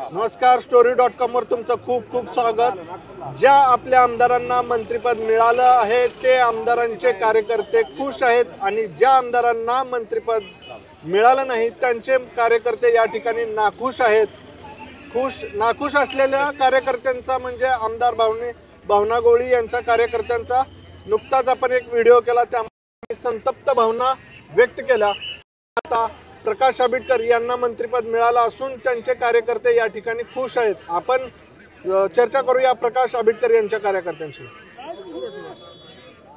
नमस्कार, story.com वर तुमचं खूप खूप स्वागत। ज्या आपल्या आमदारांना मंत्रिपद मिळालं आहे ते आमदारांचे कार्यकर्ते खुश आहेत आणि ज्या आमदारांना मंत्रिपद मिळालं नाही त्यांचे कार्यकर्ते या ठिकाणी नाखुश आहेत। नाखुश असलेल्या कार्यकर्त्यांचा म्हणजे आमदार भावना गवळी यांच्या कार्यकर्त्यांचा नुकताच आपण एक व्हिडिओ केला, त्यामध्ये संतप्त भावना व्यक्त केल्या। आता प्रकाश आंबेडकर यांना मंत्रिपद मिळालं असून त्यांचे कार्यकर्ते या ठिकाणी खुश आहेत। आपण चर्चा करूया प्रकाश आंबेडकर यांच्या कार्यकर्त्यांशी।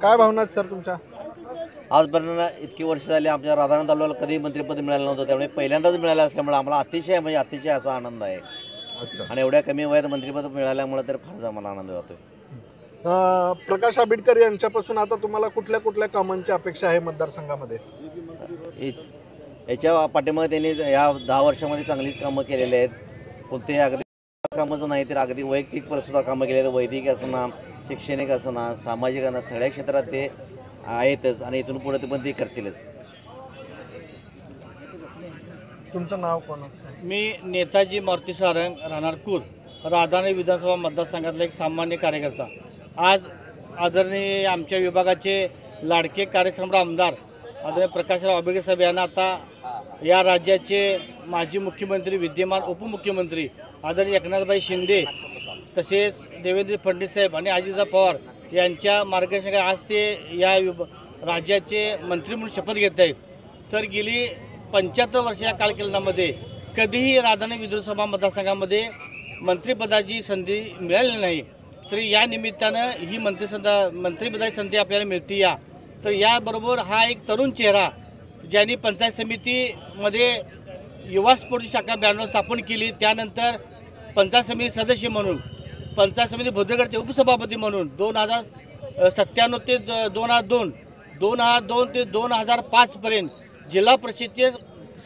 काय भावना सर तुमच्या? आजपर्यंत इतकी वर्ष झाली आमच्या राधानगरी तालुक्याला कधी मंत्रिपद मिळालं नव्हतं, त्यामुळे पहिल्यांदाच मिळालं असल्यामुळे आम्हाला अतिशय असा आनंद आहे। आणि एवढ्या कमी वयात मंत्रिपद मिळाल्यामुळे तर फारच आम्हाला आनंद होतोय। प्रकाश आंबेडकर यांच्यापासून आता तुम्हाला कुठल्या कुठल्या कामांची अपेक्षा आहे मतदारसंघामध्ये? याच्या पाठीमागे त्यांनी या 10 वर्षामध्ये चांगलीच कामं केलेली आहेत। कोणतेही अगदी कामच नाही तर अगदी वैयक्तिक सुद्धा कामं केली आहेत। वैद्यकीय असना, शैक्षणिक असना, सामाजिक असना, सगळ्या क्षेत्रात ते आहेतच आणि इथून पुढे ते पण ते करतीलच। तुमचं नाव कोण? मी नेताजी मारुती सारंग, राहणार कूर, राधानगरी विधानसभा मतदारसंघातला एक सामान्य कार्यकर्ता। आज आदरणीय आमच्या विभागाचे लाडके कार्यसम्राट आमदार आदरणीय प्रकाशराव आंबेडकर साहेब यांना आता या राज्याचे माजी मुख्यमंत्री, विद्यमान उपमुख्यमंत्री आदरणीय एकनाथभाई शिंदे तसेच देवेंद्र फडणवीस साहेब आणि अजितदादा पवार यांच्या मार्गदर्शनाखाली आज ते या राज्याचे मंत्री म्हणून शपथ घेत आहेत। तर गेली 75 वर्ष या कालखंडामध्ये कधीही राधानगरी विधानसभा मतदारसंघामध्ये मंत्रिपदाची संधी मिळालेली नाही, तरी या निमित्तानं ही मंत्रिपदाची संधी आपल्याला मिळते। तर याबरोबर हा एक तरुण चेहरा ज्यांनी पंचायत समितीमध्ये युवा स्पोर्ट्स शाखा 92 स्थापन केली, त्यानंतर पंचायत समिती सदस्य म्हणून, पंचायत समिती भद्रगडचे उपसभापती म्हणून 2097 ते 2002, 2002 ते 2005 पर्यंत जिल्हा परिषदेचे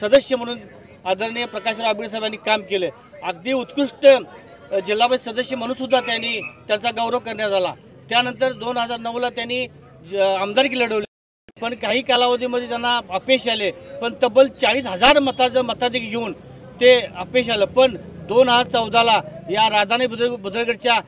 सदस्य म्हणून आदरणीय प्रकाशराव आंबेडकर साहेबांनी काम केलं। अगदी उत्कृष्ट जिल्हा परिषद सदस्य म्हणून सुद्धा त्यांचा गौरव करण्यात आला। त्यानंतर 2009ला त्यांनी आमदारकी लढवली, पण काही कालावधीमध्ये त्यांना अपयश आले, पण तब्बल 40,000 मताधिक्य घेऊन ते अपयश आलं। पण 2014ला या राधानगरी भद्रगडच्या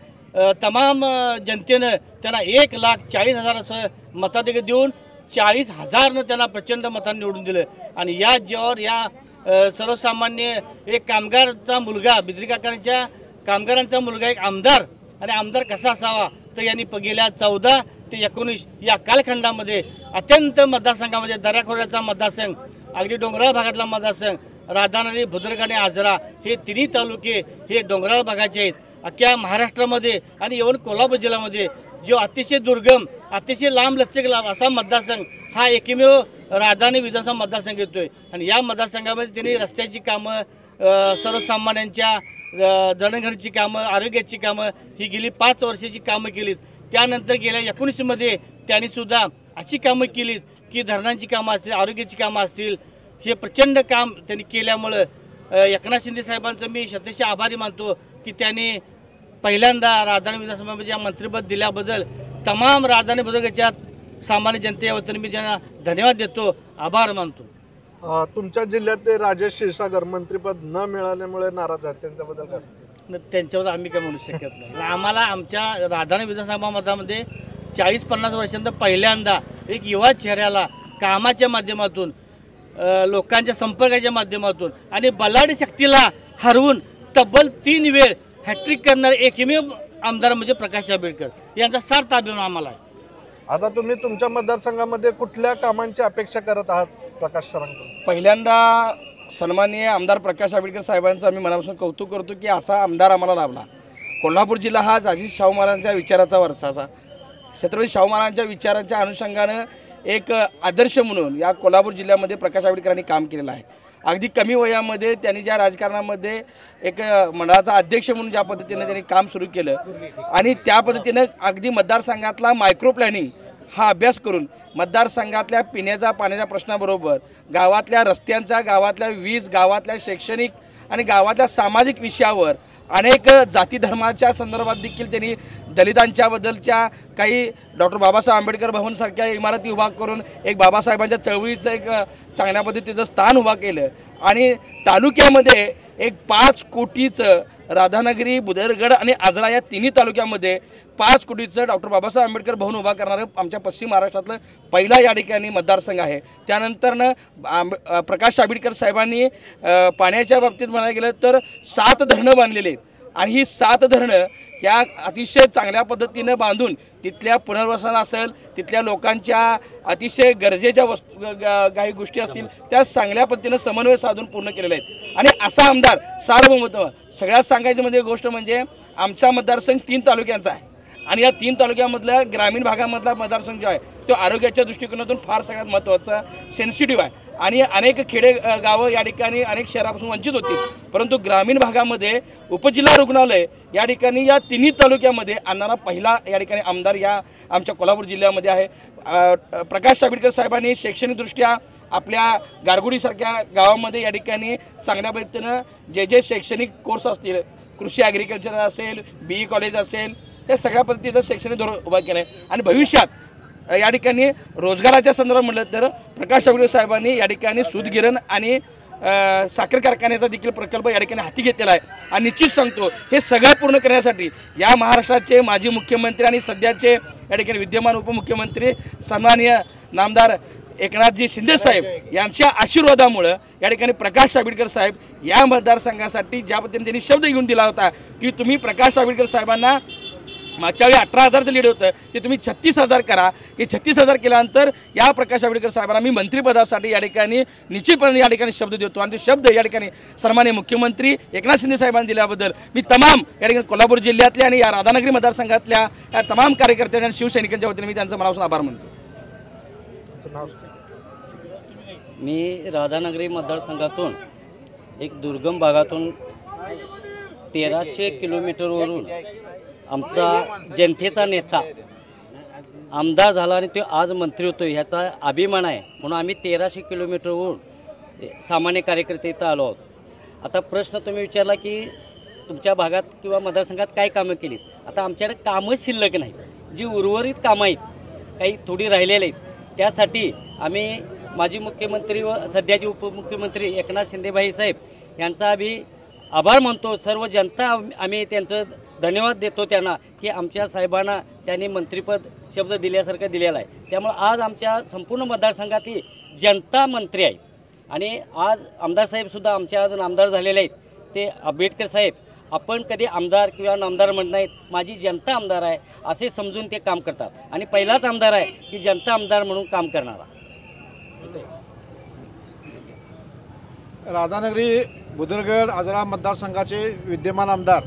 तमाम जनतेनं त्यांना 1,40,000 असं मताधिक्य देऊन 40,000 त्यांना प्रचंड मतांनी निवडून दिलं। आणि या जीवावर या सर्वसामान्य एक कामगारचा मुलगा, बिद्री काकांच्या कामगारांचा मुलगा एक आमदार, आणि आमदार कसा असावा तर यांनी गेल्या 14 ते 19 या कालखंडामध्ये अत्यंत मतदारसंघामध्ये दऱ्याखोऱ्याचा मतदारसंघ, अगदी डोंगराळ भागातला मतदारसंघ, राधानगरी, भद्रगड आणि आजरा हे तिन्ही तालुके हे डोंगराळ भागाचे आहेत। अख्ख्या महाराष्ट्रामध्ये आणि येऊन कोल्हापूर जिल्ह्यामध्ये जो अतिशय दुर्गम, अतिशय लांब लचक असा मतदारसंघ हा एकमेव राधानगरी विधानसभा मतदारसंघ येतोय। आणि या मतदारसंघामध्ये त्यांनी रस्त्याची कामं, सर्वसामान्यांच्या जडणघडणीची कामं, आरोग्याची कामं ही गेली 5 वर्षाची कामं केलीत। त्यानंतर गेल्या 19 मध्ये त्यांनी सुद्धा अशी कामं केलीत की धरणांची कामं असतील, आरोग्याची कामं असतील, हे प्रचंड काम त्यांनी केल्यामुळं एकनाथ शिंदे साहेबांचं मी शतशः आभारी मानतो की त्यांनी पहिल्यांदा राधानगरी विधानसभेमध्ये मंत्रिपद दिल्याबद्दल तमाम राधानगरी भद्रगडच्या सामान्य जनतेच्या वतीने मी त्यांना धन्यवाद देतो, आभार मानतो। तुमच्या जिल्ह्यातले राजेश क्षीरसागर मंत्रिपद न मिळाल्यामुळे नाराज आहेत, त्यांच्याबद्दल काय? त्यांच्यावर आम्ही काय म्हणू शकत नाही। आम्हाला आमच्या राधानगरी विधानसभा मतामध्ये 40-50 वर्षांनंतर पहिल्यांदा एक युवा चेहऱ्याला कामाच्या माध्यमातून, लोकांच्या संपर्काच्या माध्यमातून आणि बलाढ्य शक्तीला हरवून तब्बल 3 वेळ हॅट्रिक करणारे एकमेव आमदार म्हणजे प्रकाश आंबेडकर यांचा सार्थ अभिमान आम्हाला आहे। आता तुम्ही तुमच्या मतदारसंघामध्ये कुठल्या कामांची अपेक्षा करत आहात प्रकाश सरांकडून? पहिल्यांदा सन्माननीय आमदार प्रकाश आंबेडकर साहेबांचं आम्ही मनापासून कौतुक करतो की असा आमदार आम्हाला लाभला। कोल्हापूर जिल्हा हा राजे शाहू महाराजांच्या विचाराचा वरसाचा, छत्रपती शाहू महाराजांच्या विचारांच्या अनुषंगानं एक आदर्श म्हणून या कोल्हापूर जिल्ह्यामध्ये प्रकाश आंबेडकरांनी काम केलेलं आहे। अगदी कमी वयामध्ये त्यांनी ज्या राजकारणामध्ये एक मंडळाचा अध्यक्ष म्हणून ज्या पद्धतीने त्यांनी काम सुरू केलं आणि त्या पद्धतीनं अगदी मतदारसंघातला मायक्रो प्लॅनिंग हा अभ्यास करून मतदारसंघातल्या पिण्याच्या पाण्याच्या प्रश्नाबरोबर गावातल्या रस्त्यांचा, गावातल्या वीज, गावातल्या शैक्षणिक आणि गावातल्या सामाजिक विषयावर अनेक जाती धर्माच्या संदर्भात देखील त्यांनी दलितांच्याबद्दलच्या काही डॉक्टर बाबासाहेब आंबेडकर भवनसारख्या इमारती उभा करून एक बाबासाहेबांच्या चळवळीचं एक चांगल्या पद्धतीचं स्थान उभा केलं आणि तालुक्यामध्ये एक 5 कोटीचं राधानगरी, बुदरगड आणि आजरा या तिन्ही तालुक्यामध्ये 5 कोटीचं डॉक्टर बाबासाहेब आंबेडकर भवन उभा करणारं आमच्या पश्चिम महाराष्ट्रातलं पहिला या ठिकाणी मतदारसंघ आहे. त्यानंतरनं प्रकाश आंबेडकर साहेबांनी पाण्याच्या बाबतीत म्हणायला गेलं तर 7 धरणं बांधलेली आहेत आणि ही 7 धरणं ह्या अतिशय चांगल्या पद्धतीनं बांधून तिथल्या पुनर्वसन असेल, तिथल्या लोकांच्या अतिशय गरजेच्या काही गोष्टी असतील त्या चांगल्या पद्धतीनं समन्वय साधून पूर्ण केलेले आहेत. आणि असा आमदार सार्वभौमत्व सगळ्यात सांगायची म्हणजे गोष्ट म्हणजे आमचा मतदारसंघ 3 तालुक्यांचा आहे आणि या 3 तालुक्यामधल्या ग्रामीण भागामधला मतदारसंघ जो आहे तो आरोग्याच्या दृष्टिकोनातून फार सगळ्यात महत्त्वाचा सेन्सिटिव्ह आहे आणि अनेक खेडे गावं या ठिकाणी अनेक शहरापासून वंचित होतील, परंतु ग्रामीण भागामध्ये उपजिल्हा रुग्णालय या ठिकाणी या तिन्ही तालुक्यामध्ये आणणारा पहिला या ठिकाणी आमदार या आमच्या कोल्हापूर जिल्ह्यामध्ये आहे. प्रकाश आंबेडकर साहेबांनी शैक्षणिकदृष्ट्या आपल्या गारगोडीसारख्या गावामध्ये या ठिकाणी चांगल्या पद्धतीनं जे शैक्षणिक कोर्स असतील, कृषी ॲग्रिकल्चर असेल, BE कॉलेज असेल, या सगळ्या पद्धतीचं शैक्षणिक धोरण उभा केलं आहे. आणि भविष्यात या ठिकाणी रोजगाराच्या संदर्भात म्हटलं तर प्रकाश आंबेडकर साहेबांनी या ठिकाणी सूतगिरण आणि साखर कारखान्याचा देखील प्रकल्प या ठिकाणी हाती घेतलेला आहे. आणि निश्चित सांगतो हे सगळं पूर्ण करण्यासाठी या महाराष्ट्राचे माजी मुख्यमंत्री आणि सध्याचे या ठिकाणी विद्यमान उपमुख्यमंत्री सन्माननीय नामदार एकनाथजी शिंदे साहेब यांच्या आशीर्वादामुळं या ठिकाणी प्रकाश आंबेडकर साहेब या मतदारसंघासाठी ज्या पद्धतीने त्यांनी शब्द घेऊन दिला होता की तुम्ही प्रकाश आंबेडकर साहेबांना मागच्या वेळी 18,000चं लीड होतं ते तुम्ही 36,000 करा. हे 36,000 केल्यानंतर या प्रकाश आंबेडकर साहेबांना मी मंत्रिपदासाठी या ठिकाणी निश्चितपणे या ठिकाणी शब्द देतो आणि ते शब्द या ठिकाणी सन्माननीय मुख्यमंत्री एकनाथ शिंदे साहेबांनी दिल्याबद्दल मी तमाम या ठिकाणी कोल्हापूर जिल्ह्यातल्या आणि या राधानगरी मतदारसंघातल्या या तमाम कार्यकर्त्यांच्या आणि शिवसैनिकांच्या वतीने मी त्यांचा मनापासून आभार मानतो. मी राधानगरी मतदारसंघातून एक दुर्गम भागातून 1300 किलोमीटरवरून आमचा जनतेचा नेता आमदार झाला आणि तो आज मंत्री होतो ह्याचा अभिमान आहे म्हणून आम्ही 1300 किलोमीटरवरून सामान्य कार्यकर्ते इथं आलो आहोत. आता प्रश्न तुम्ही विचारला की तुमच्या भागात किंवा मतदारसंघात काय कामं केलीत. आता आमच्याकडे कामं शिल्लक नाही, जी उर्वरित कामं आहेत काही थोडी राहिलेली आहेत त्यासाठी आम्ही माजी मुख्यमंत्री व सध्याचे उपमुख्यमंत्री एकनाथ शिंदेभाई साहेब यांचा आम्ही आभार मानतो. सर्व जनता आम्ही त्यांचं धन्यवाद देतो त्यांना की आमच्या साहेबांना त्यांनी मंत्रिपद शब्द दिल्यासारखं दिलेला आहे. त्यामुळे आज आमच्या संपूर्ण मतदारसंघातली जनता मंत्री आहे आणि आज आमदार साहेबसुद्धा आमचे आज नामदार झालेले आहेत. ते आंबेडकर साहेब आपण कधी आमदार किंवा नामदार म्हणत नाहीत, माझी जनता आमदार आहे असे समजून ते काम करतात आणि पहिलाच आमदार आहे की जनता आमदार म्हणून काम करणारा. राधानगरी बुदरगड आजरा मतदारसंघाचे विद्यमान आमदार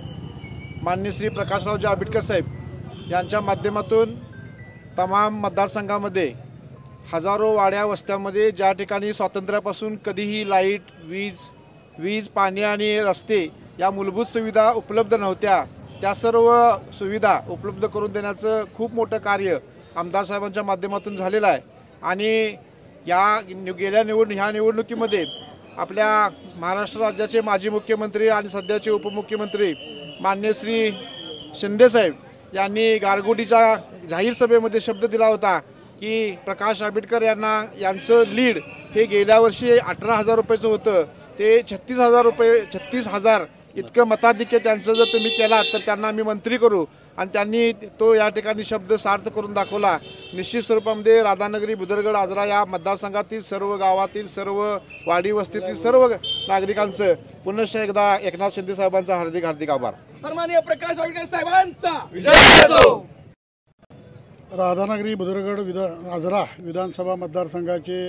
माननीय श्री प्रकाशरावजी आंबेडकर साहेब यांच्या माध्यमातून तमाम मतदारसंघामध्ये हजारो वाड्या वस्त्यामध्ये ज्या ठिकाणी स्वातंत्र्यापासून कधीही लाईट, वीज, पाणी आणि रस्ते या मूलभूत सुविधा उपलब्ध नव्हत्या, त्या सर्व सुविधा उपलब्ध करून देण्याचं खूप मोठं कार्य आमदार साहेबांच्या माध्यमातून झालेलं आहे. आणि ह्या निवडणुकीमध्ये आपल्या महाराष्ट्र राज्याचे माजी मुख्यमंत्री आणि सध्याचे उपमुख्यमंत्री माननीय श्री शिंदेसाहेब यांनी गारगोटीच्या जाहीर सभेमध्ये शब्द दिला होता की प्रकाश आंबेडकर यांचं लीड हे गेल्या वर्षी 18,000 रुपयाचं होतं, ते 36,000 इतकं मताधिक्य त्यांचं जर तुम्ही केला तर त्यांना आम्ही मंत्री करू. आणि त्यांनी तो या ठिकाणी शब्द सार्थ करून दाखवला. निश्चित स्वरूपामध्ये राधानगरी, बुदरगड, आजरा या मतदारसंघातील सर्व गावातील, सर्व वाडी वस्तीतील सर्व नागरिकांचं पुनश्च एकदा एकनाथ शिंदे साहेबांचा हार्दिक आभार. सन्माननीय प्रकाश आंबेडकर साहेबांचा राधानगरी, बुदरगड, आजरा विधानसभा मतदारसंघाचे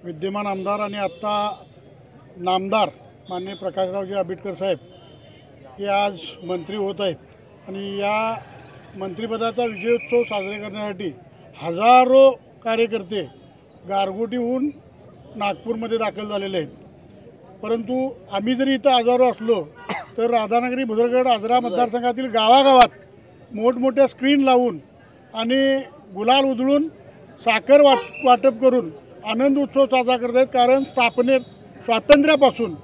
विद्यमान आमदार आणि आत्ता नामदार माननीय प्रकाशरावजी आंबेडकर साहेब हे आज मंत्री होत आहेत आणि या मंत्रिपदाचा विजयोत्सव साजरे करण्यासाठी हजारो कार्यकर्ते गारगोटीहून नागपूरमध्ये दाखल झालेले आहेत. परंतु आम्ही जरी इथं हजारो असलो तर राधानगरी, बुदरगड, आजरा मतदारसंघातील गावागावात मोठमोठ्या स्क्रीन लावून आणि गुलाल उधळून साखर वाटप करून आनंद उत्सव साजरा करत आहेत. कारण स्वातंत्र्यापासून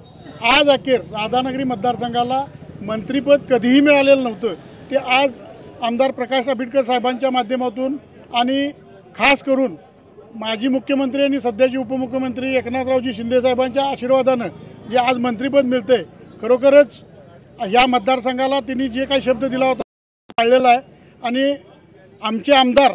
आज अखेर राधानगरी मतदारसंघाला मंत्रिपद कधीही मिळालेलं नव्हतं, ते आज आमदार प्रकाश आंबेडकर साहेबांच्या माध्यमातून आणि खास करून माजी मुख्यमंत्री आणि सध्याचे उपमुख्यमंत्री एकनाथरावजी शिंदे साहेबांच्या आशीर्वादानं जे आज मंत्रिपद मिळतंय, खरोखरच या मतदारसंघाला त्यांनी जे काही शब्द दिला होता पाळलेला आहे. आणि आमचे आमदार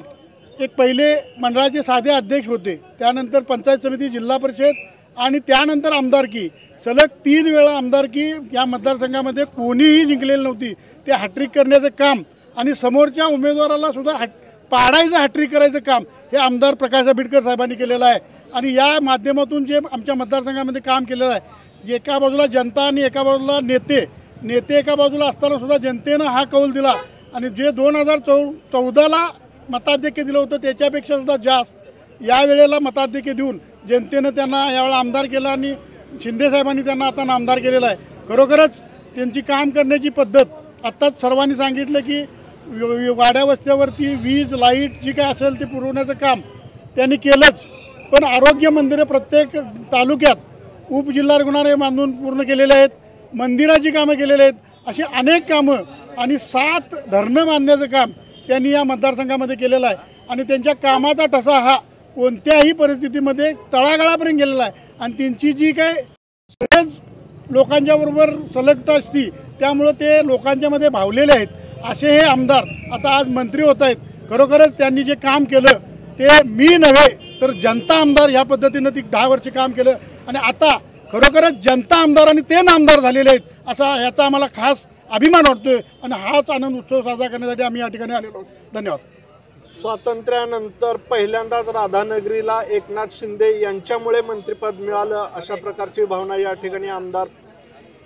एक पहिले मंडळाचे साधे अध्यक्ष होते, त्यानंतर पंचायत समिती, जिल्हा परिषद आणि त्यानंतर आमदारकी, सलग 3 वेळा आमदारकी या मतदारसंघामध्ये कोणीही जिंकलेली नव्हती. ते हॅट्रिक करण्याचं काम आणि समोरच्या उमेदवाराला सुद्धा पाडायचं, हॅट्रिक करायचं काम हे आमदार प्रकाश आंबेडकर साहेबांनी केलेलं आहे. आणि या माध्यमातून जे आमच्या मतदारसंघामध्ये काम केलेलं आहे, एका बाजूला जनता आणि एका बाजूला नेते एका बाजूला असताना सुद्धा जनतेनं हा कौल दिला. आणि जे 2014ला मताधिक्य दिलं होतं त्याच्यापेक्षा सुद्धा जास्त यावेळेला मताधिक्य देऊन जनतेनं त्यांना यावेळेला आमदार केलं आणि शिंदेसाहेबांनी त्यांना आता नामदार केलेलं आहे. खरोखरच त्यांची काम करण्याची पद्धत आत्ताच सर्वांनी सांगितलं की वाड्या वस्त्यावरती वीज, लाईट जी काय असेल ते पुरवण्याचं काम त्यांनी केलंच. पण आरोग्य मंदिरं प्रत्येक तालुक्यात उपजिल्हा रुग्णालय बांधून पूर्ण केलेले आहेत, मंदिराची कामं केलेली आहेत, अशी अनेक कामं आणि 7 धरणं बांधण्याचं काम त्यांनी या मतदारसंघामध्ये केलेलं आहे. आणि त्यांच्या कामाचा ठसा हा कोणत्याही परिस्थितीमध्ये तळागाळापर्यंत गेलेला आहे. आणि त्यांची जी काय सगळेच लोकांच्याबरोबर सलगता असती त्यामुळं ते लोकांच्यामध्ये भावलेले आहेत. असे हे आमदार आता आज मंत्री होत आहेत. खरोखरच त्यांनी जे काम केलं ते मी नव्हे तर जनता आमदार ह्या पद्धतीनं ती 10 वर्ष काम केलं. आणि आता खरोखरच जनता आमदार आणि ते नामदार झालेले आहेत असा याचा आम्हाला खास अभिमान वाटतोय. आणि हाच आनंद उत्सव साजरा करण्यासाठी आम्ही या ठिकाणी आलेलो आहोत. धन्यवाद. स्वातंत्र्यानंतर पहिल्यांदाच राधानगरीला एकनाथ शिंदे यांच्यामुळे मंत्रिपद मिळालं अशा प्रकारची भावना या ठिकाणी आमदार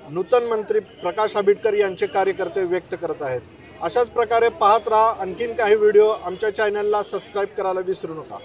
नूतन मंत्री प्रकाश आंबेडकर यांचे कार्यकर्ते व्यक्त करत आहेत. अशाच प्रकारे पाहत राहा आणखीन काही व्हिडिओ. आमच्या चॅनलला सबस्क्राईब करायला विसरू नका.